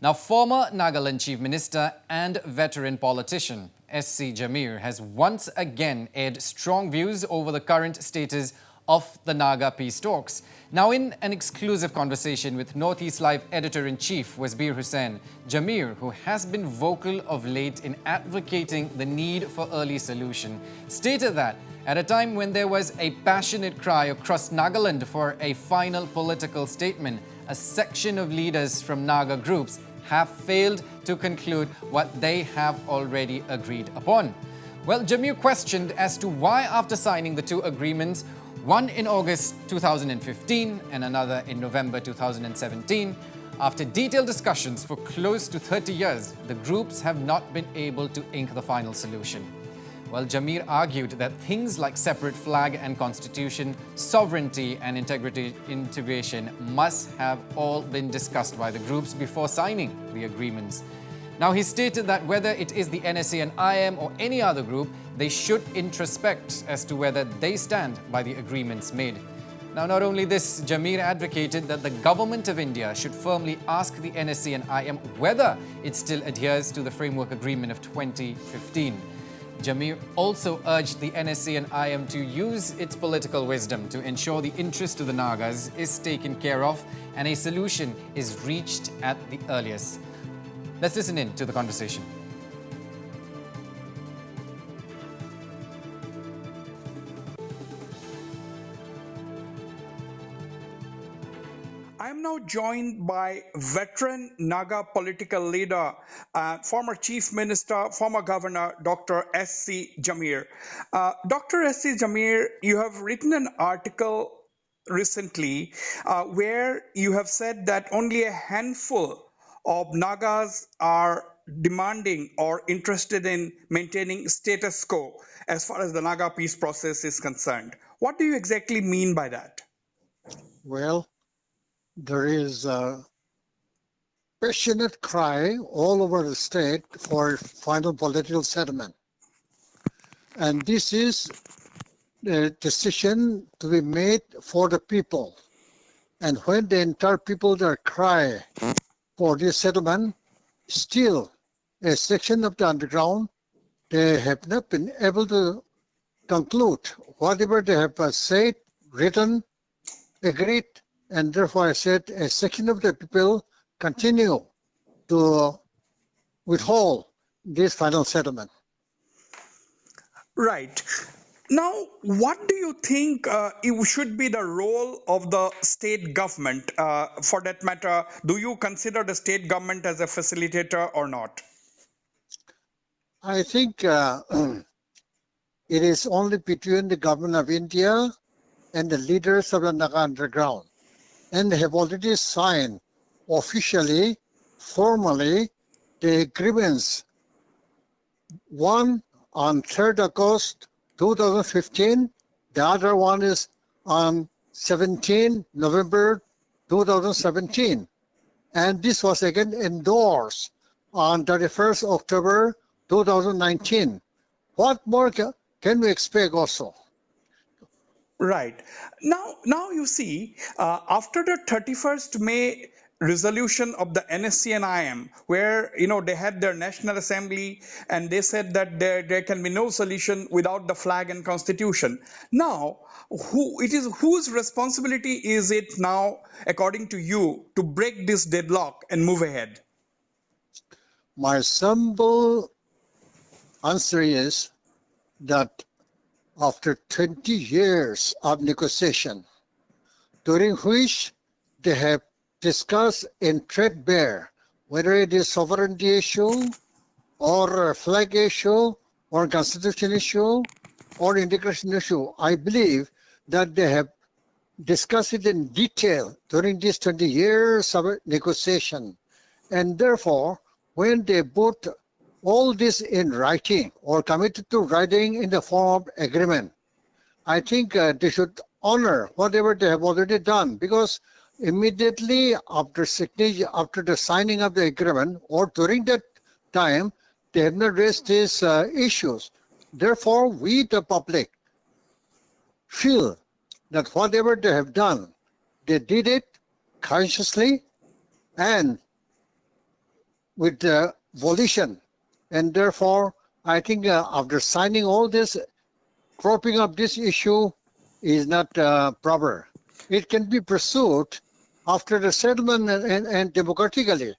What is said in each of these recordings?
Now, former Nagaland Chief Minister and veteran politician SC Jamir has once again aired strong views over the current status of the Naga Peace Talks. Now, in an exclusive conversation with Northeast Live Editor-in-Chief Wasbir Hussain, Jamir, who has been vocal of late in advocating the need for early solution, stated that at a time when there was a passionate cry across Nagaland for a final political statement, a section of leaders from Naga groups have failed to conclude what they have already agreed upon. Well, Jamir questioned as to why, after signing the two agreements, one in August 2015 and another in November 2017, after detailed discussions for close to 30 years, the groups have not been able to ink the final solution. Well, Jamir argued that things like separate flag and constitution, sovereignty and integration must have all been discussed by the groups before signing the agreements. Now, he stated that whether it is the NSA and IM or any other group, they should introspect as to whether they stand by the agreements made. Now, not only this, Jamir advocated that the government of India should firmly ask the NSA and IM whether it still adheres to the framework agreement of 2015. Jamir also urged the NSA and IM to use its political wisdom to ensure the interest of the Nagas is taken care of and a solution is reached at the earliest. Let's listen in to the conversation. I am now joined by veteran Naga political leader, former Chief Minister, former Governor, Dr. SC Jamir. Dr. SC Jamir, you have written an article recently where you have said that only a handful of Nagas are demanding or interested in maintaining status quo as far as the Naga peace process is concerned. What do you exactly mean by that? Well, there is a passionate cry all over the state for final political settlement. And this is a decision to be made for the people. And when the entire people there cry for this settlement, still a section of the underground, they have not been able to conclude whatever they have said, written, agreed. And therefore, I said a section of the people continue to withhold this final settlement. Right. Now, what do you think it should be the role of the state government? For that matter, do you consider the state government as a facilitator or not? I think it is only between the government of India and the leaders of the Naga underground. And they have already signed officially, formally, the agreements. One on 3rd August 2015, the other one is on 17 November 2017. And this was again endorsed on 31st October 2019. What more can we expect also? Right. Now you see, after the 31st May resolution of the NSC and IM, where they had their National Assembly and they said that there can be no solution without the flag and constitution. Now, whose responsibility is it now, according to you, to break this deadlock and move ahead? My simple answer is that after 20 years of negotiation, during which they have discussed in threadbare whether it is sovereignty issue or a flag issue or constitution issue or integration issue, I believe that they have discussed it in detail during these 20 years of negotiation. And therefore, when they put all this in writing or committed to writing in the form of agreement, I think they should honor whatever they have already done, because immediately after signature, after the signing of the agreement or during that time, they have not raised these issues. Therefore, we, the public, feel that whatever they have done, they did it consciously and with volition. And therefore, I think after signing all this, cropping up this issue is not proper. It can be pursued after the settlement and democratically.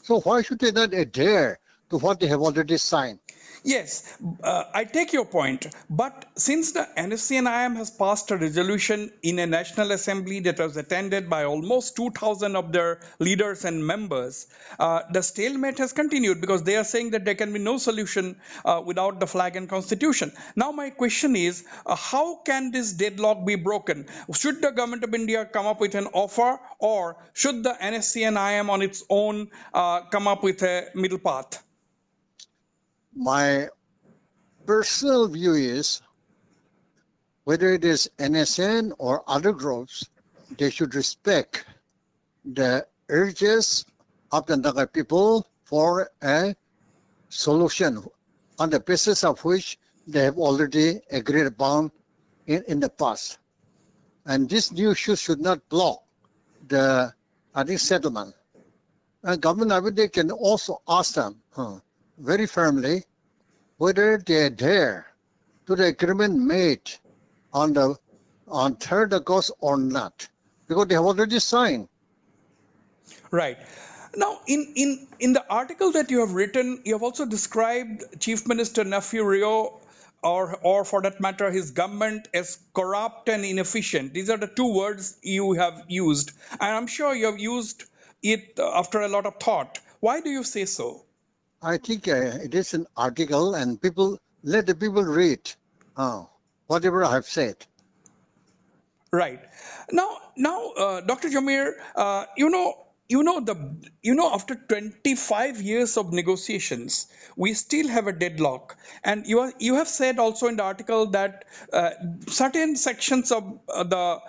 So why should they not adhere to what they have already signed? Yes, I take your point. But since the NSCN-IM has passed a resolution in a National Assembly that was attended by almost 2,000 of their leaders and members, the stalemate has continued because they are saying that there can be no solution without the flag and constitution. Now, my question is, how can this deadlock be broken? Should the government of India come up with an offer, or should the NSCN-IM on its own come up with a middle path? My personal view is whether it is NSN or other groups, they should respect the urges of the Naga people for a solution on the basis of which they have already agreed upon in the past. And this new issue should not block the settlement. And government of India can also ask them very firmly whether they adhere to the agreement made on 3rd August or not, because they have already signed. Right. Now, in the article that you have written, you have also described Chief Minister Nephew Rio, or for that matter, his government, as corrupt and inefficient. These are the two words you have used, and I'm sure you have used it after a lot of thought. Why do you say so? I think it is an article, and let the people read whatever I have said. Right. Now, Dr. Jamir, after 25 years of negotiations, we still have a deadlock. And you have said also in the article that certain sections of the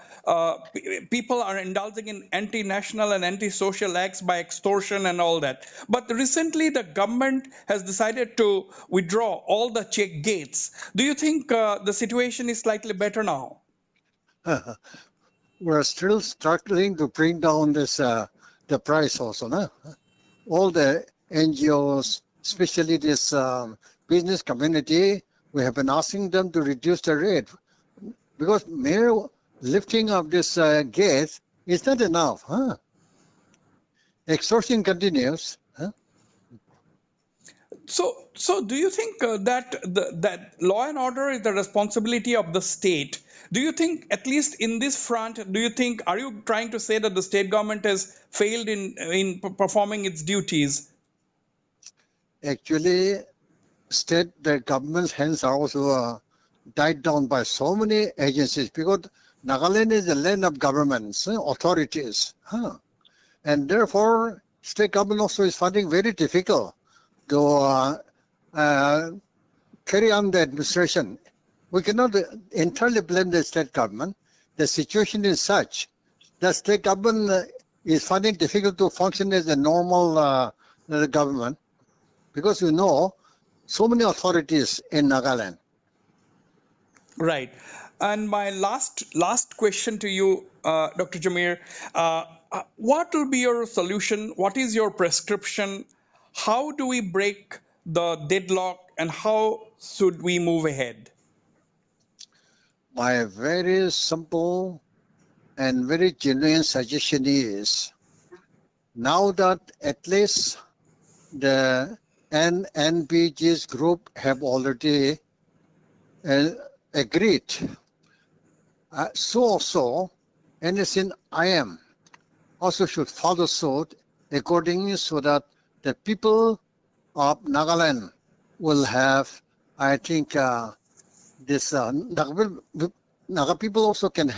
people are indulging in anti-national and anti-social acts by extortion and all that. But recently, the government has decided to withdraw all the check gates. Do you think the situation is slightly better now? We're still struggling to bring down this the price also. No? All the NGOs, especially this business community, we have been asking them to reduce the rate because mere lifting of this gate is not enough. Extortion continues. So do you think that law and order is the responsibility of the state? Do you think, at least in this front, are you trying to say that the state government has failed in performing its duties? Actually, the government's hands are also tied down by so many agencies because Nagaland is a land of governments, authorities. And therefore, state government also is finding very difficult to carry on the administration. We cannot entirely blame the state government. The situation is such that state government is finding it difficult to function as a normal government because so many authorities in Nagaland. Right. And my last question to you, Dr. Jamir, what will be your solution? What is your prescription? How do we break the deadlock, and how should we move ahead? My very simple and very genuine suggestion is, now that at least the NBG's group have already agreed, so also NSCN-IM also should follow suit accordingly, so that the people of Nagaland will have, I think, this Naga people also can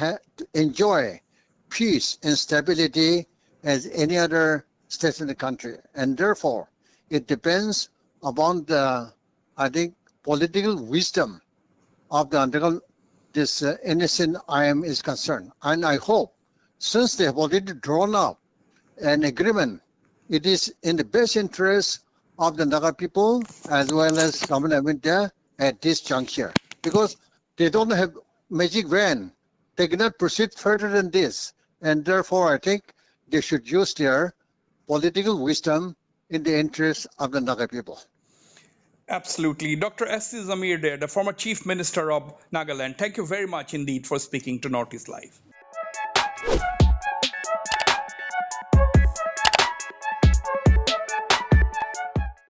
enjoy peace and stability as any other states in the country. And therefore, it depends upon the, I think, political wisdom of this NSCN-IM is concerned. And I hope, since they have already drawn up an agreement, it is in the best interest of the Naga people as well as government of India at this juncture, because they don't have magic wand. They cannot proceed further than this. And therefore, I think they should use their political wisdom in the interest of the Naga people. Absolutely. Dr. SC Jamir there, the former Chief Minister of Nagaland, thank you very much indeed for speaking to Northeast Live.